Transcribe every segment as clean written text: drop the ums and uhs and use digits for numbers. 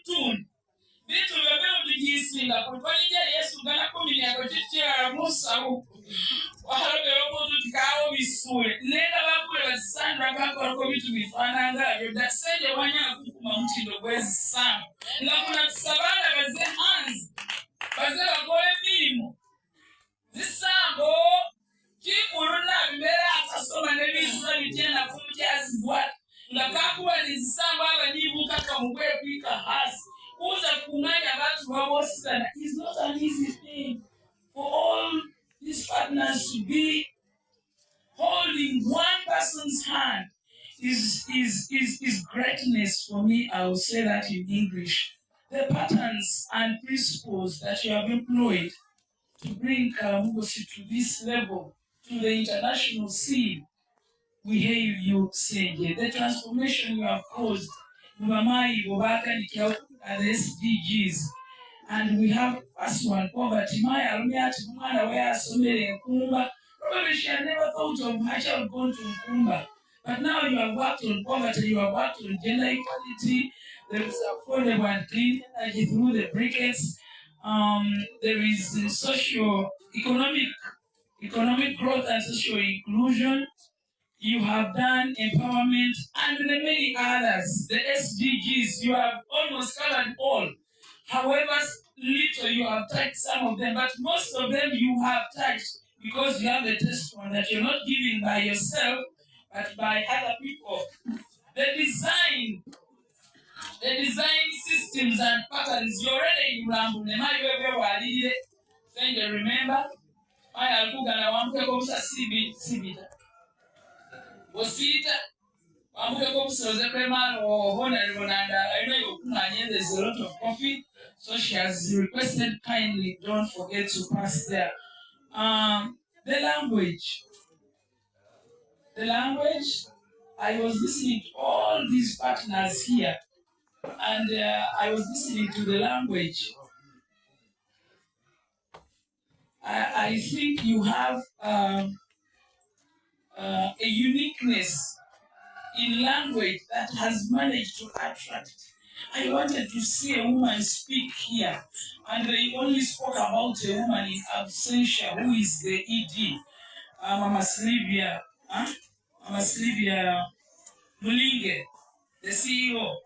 tune. Bitu vya mjisi na kulifanya Yesu ngana komini ya kuchitia Musa huko. Wahalabe wako tutikao visue. Nenda wakule wasandra kako wako vitu mifana ngayo. Daseje wanya kukuma mtindo kwezi sana. Na kuna sabana baze hands. Baze wakole milimo. Zisambo. Kikuruna mbele atasoma nebizu na mitena kumtia zibwata. Ngakakuwa nizisambo haba nibu kaka mwe pika hasi. Uza kumanya watu wabosi sana is not an easy thing for all these partners to be holding one person's hand is greatness for me. I will say that in English. The patterns and principles that you have employed to bring Kalaa Mugosi to this level, to the international scene, we hail you, Senge. The transformation you have caused, Mumamai, Bobaka, Nikiao, and the SDGs. And we have first one, poverty. My Almiat, Mumana, where so many in Kumba. Probably she had never thought of how she would go to Kumba. But now you have worked on poverty, you have worked on gender equality, there is affordable and clean energy through the briquettes. There is economic growth and social inclusion. You have done empowerment and the many others. The SDGs, you have almost covered all. However, little you have touched some of them, but most of them you have touched because you have the testimony that you're not giving by yourself, but by other people. The design systems and patterns, you're already in Rambu. Then you remember, I have Busiita Budadiri, I know there's a lot of coffee, so she has requested kindly don't forget to pass there. The language, I was listening to all these partners here, and I was listening to the language. I think you have a uniqueness in language that has managed to attract. I wanted to see a woman speak here, and they only spoke about a woman in absentia who is the ED, Mama Sylvia Mulinge, the CEO.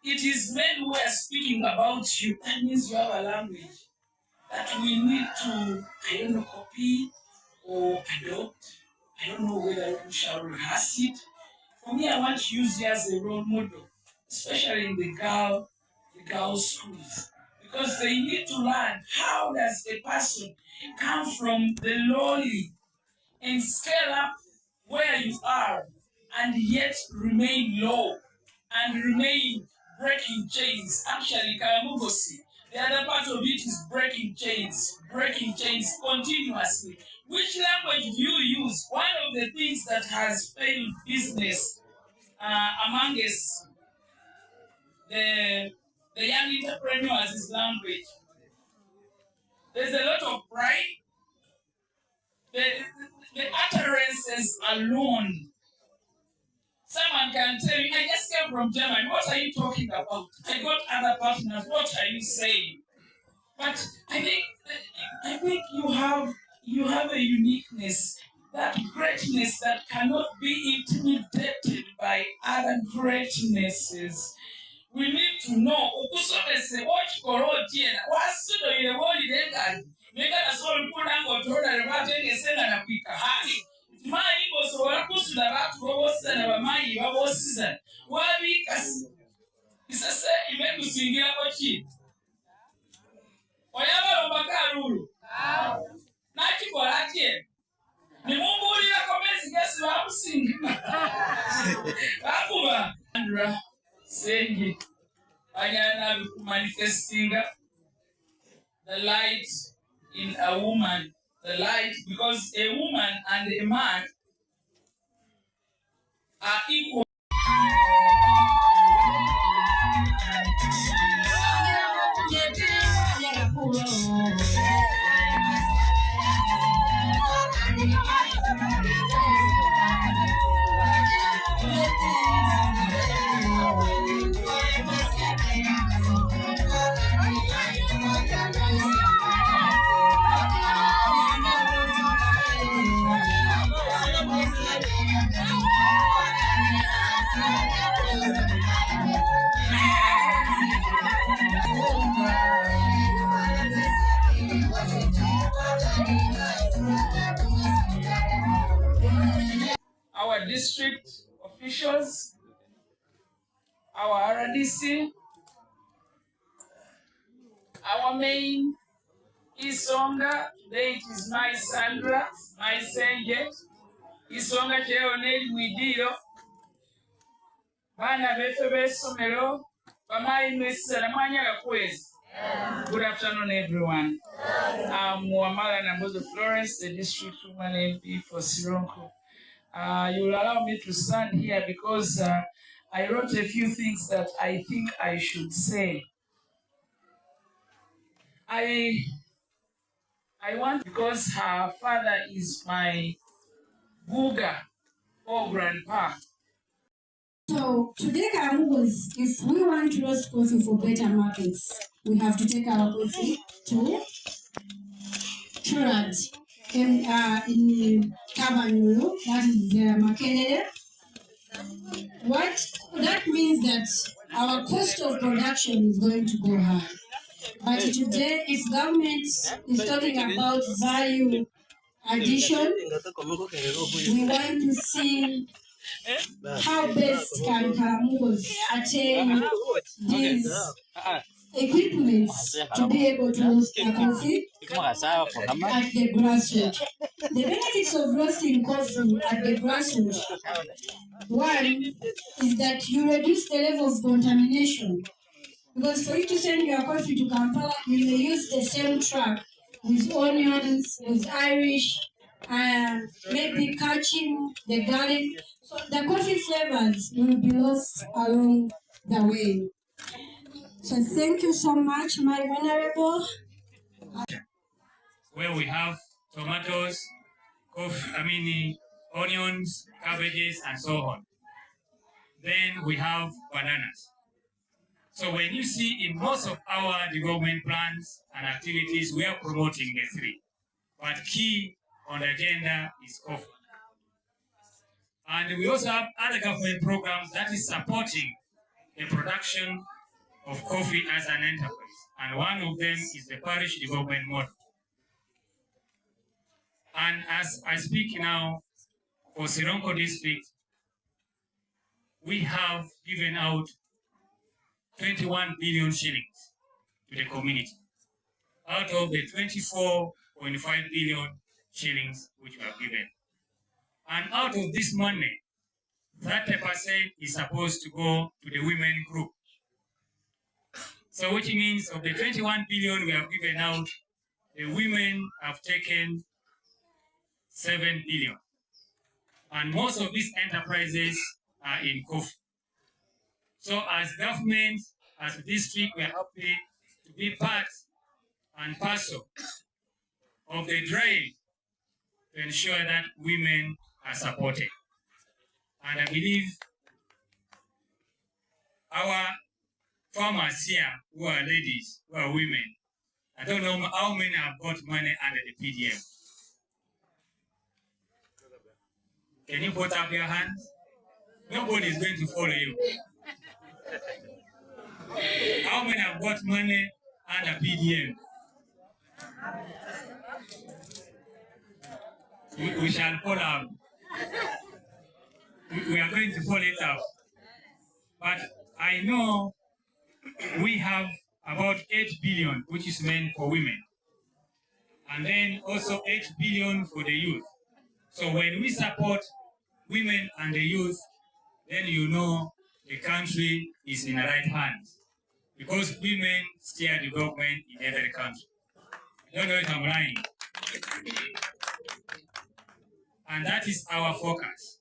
It is men who are speaking about you. That means you have a language that we need to, copy or adopt. I don't know whether we shall rehearse it. For me, I want to use you as a role model, especially in the girls' schools, because they need to learn how does a person come from the lowly and scale up where you are and yet remain low and remain breaking chains. Actually, Kalaa Mugosi, the other part of it is breaking chains continuously. Which language do you use? One of the things that has failed business among us, the young entrepreneurs, is language. There's a lot of pride. The utterances alone. Someone can tell you, I just came from Germany. What are you talking about? I got other partners. What are you saying? But I think you have a uniqueness, that greatness that cannot be intimidated by other greatnesses. We need to know. Saying I am manifesting the light in a woman, the light, because a woman and a man are equal. district officials, our RDC, our main Isonga, today it is my Sandra, my Senje, Isonga cheo neli mwidio, bana befe besomero, bamayi mwesisa na mwanya gakwezi. Good afternoon, everyone. I'm Hon Nambozo Florence, the District Women MP for Sironko. You will allow me to stand here because I wrote a few things that I think I should say. I want, because her father is my Buga or grandpa. So today, Kalaa Mugosi, if we want to roast coffee for better markets, we have to take our coffee to Churad in Kabanyulu, that is Makelele. What that means that our cost of production is going to go high. But today, if government is talking about value addition, we want to see how best can Kalaa Mugosi attain these equipments to be able to roast a coffee at the grassroots. The benefits of roasting coffee at the grassroots, one is that you reduce the level of contamination. Because for you to send your coffee to Kampala, you may use the same truck with onions, with Irish, maybe catching the garlic. So the coffee flavors will be lost along the way. So thank you so much, my venerable. Where we have tomatoes, onions, cabbages, and so on. Then we have bananas. So when you see in most of our development plans and activities, we are promoting the three. But key on the agenda is coffee. And we also have other government programs that is supporting the production of coffee as an enterprise. And one of them is the parish development model. And as I speak now, for Sironko District, we have given out 21 billion shillings to the community, out of the 24.5 billion shillings which we have given. And out of this money, 30% is supposed to go to the women group. So which means of the 21 billion we have given out, the women have taken 7 billion. And most of these enterprises are in coffee. So as government, as a district, we are happy to be part and parcel of the drive to ensure that women are supported. And I believe our farmers here, who are ladies, who are women, I don't know how many have got money under the PDM. Can you put up your hands? Nobody is going to follow you. How many have got money under PDM? We shall follow up. We are going to follow it up. But I know we have about 8 billion, which is meant for women. And then also 8 billion for the youth. So when we support women and the youth, then you know the country is in the right hands. Because women steer development in every country. I don't know if I'm lying. And that is our focus.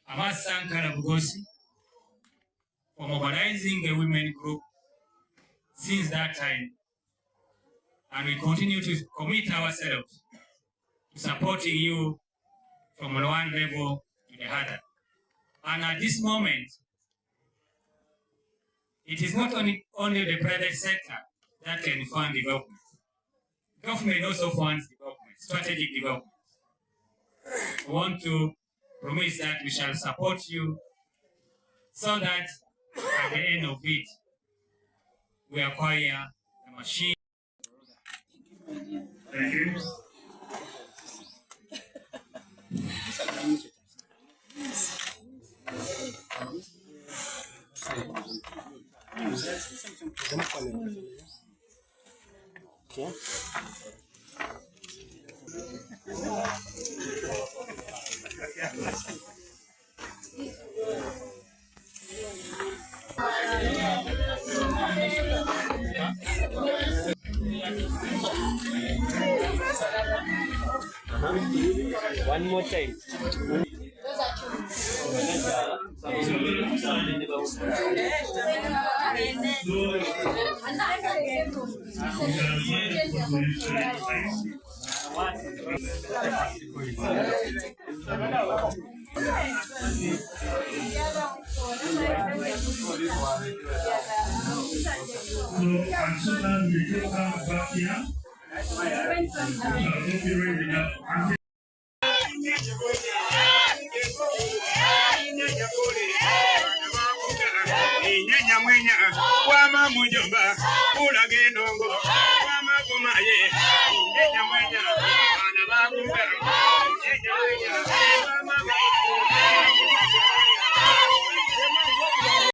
I must thank Kalaa Mugosi for mobilizing the women group since that time. And we continue to commit ourselves to supporting you from one level to the other. And at this moment, it is not only the private sector that can fund development. Government also funds development, strategic development. We want to promise that we shall support you so that at the end of it, we acquire a machine. Thank you. Okay. One more time. As soon as we take out back here, we'll be ready now. Nyanya mwenya wama mujomba ulage ndongo